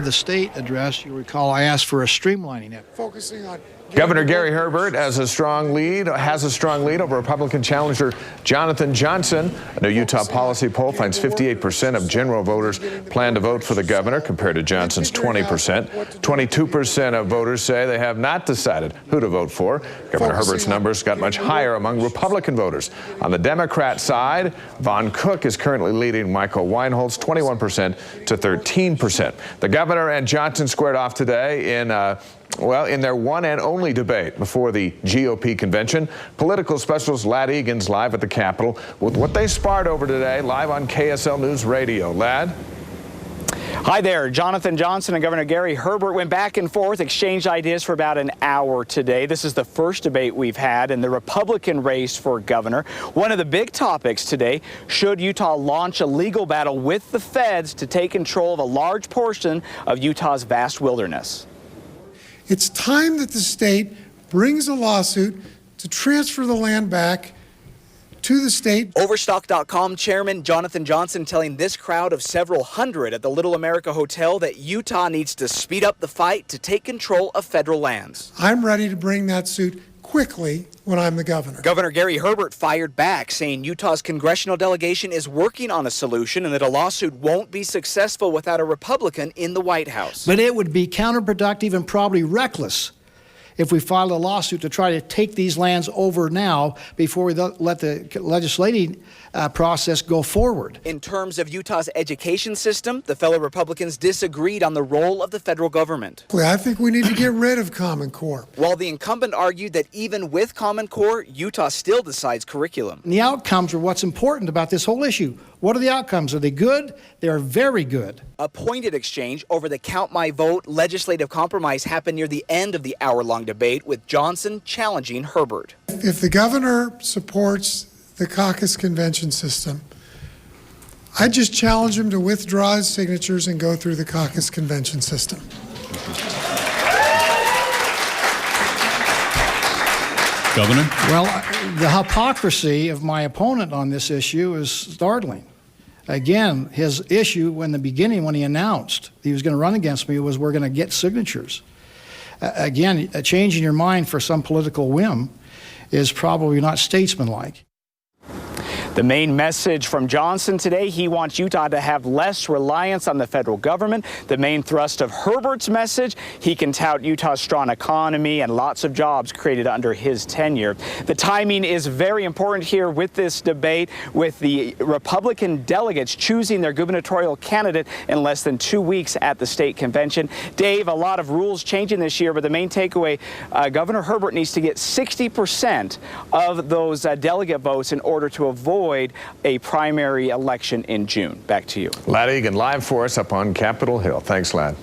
the state address, you'll recall I asked for a streamlining effort. Focusing on Governor Gary Herbert has a strong lead over Republican challenger Jonathan Johnson. A new Utah policy poll finds 58% of general voters plan to vote for the governor, compared to Johnson's 20%. 22% of voters say they have not decided who to vote for. Governor Herbert's numbers got much higher among Republican voters. On the Democrat side, Vaughn Cook is currently leading Michael Weinholz 21% to 13%. The governor and Johnson squared off today in their one and only debate before the GOP convention. Political specialist Lad Egan's live at the Capitol with what they sparred over today, live on KSL News Radio. Lad? Hi there. Jonathan Johnson and Governor Gary Herbert went back and forth, exchanged ideas for about an hour today. This is the first debate we've had in the Republican race for governor. One of the big topics today, should Utah launch a legal battle with the feds to take control of a large portion of Utah's vast wilderness? It's time that the state brings a lawsuit to transfer the land back to the state. Overstock.com chairman Jonathan Johnson telling this crowd of several hundred at the Little America Hotel that Utah needs to speed up the fight to take control of federal lands. I'm ready to bring that suit quickly when I'm the governor. Governor Gary Herbert fired back, saying Utah's congressional delegation is working on a solution and that a lawsuit won't be successful without a Republican in the White House. But it would be counterproductive and probably reckless if we filed a lawsuit to try to take these lands over now before we let the legislative process go forward. In terms of Utah's education system, the fellow Republicans disagreed on the role of the federal government. I think we need to get rid of Common Core. While the incumbent argued that even with Common Core, Utah still decides curriculum. And the outcomes are what's important about this whole issue. What are the outcomes? Are they good? They are very good. A pointed exchange over the Count My Vote legislative compromise happened near the end of the hour-long debate, with Johnson challenging Herbert. If the governor supports the caucus convention system, I just challenge him to withdraw his signatures and go through the caucus convention system. Governor? Well, the hypocrisy of my opponent on this issue is startling. Again, his issue in the beginning when he announced he was going to run against me was we're going to get signatures. Again, changing your mind for some political whim is probably not statesmanlike. The main message from Johnson today, he wants Utah to have less reliance on the federal government. The main thrust of Herbert's message, he can tout Utah's strong economy and lots of jobs created under his tenure. The timing is very important here with this debate, with the Republican delegates choosing their gubernatorial candidate in less than 2 weeks at the state convention. Dave, a lot of rules changing this year, but the main takeaway, Governor Herbert needs to get 60% of those delegate votes in order to avoid a primary election in June. Back to you. Lad Egan live for us up on Capitol Hill. Thanks, Lad.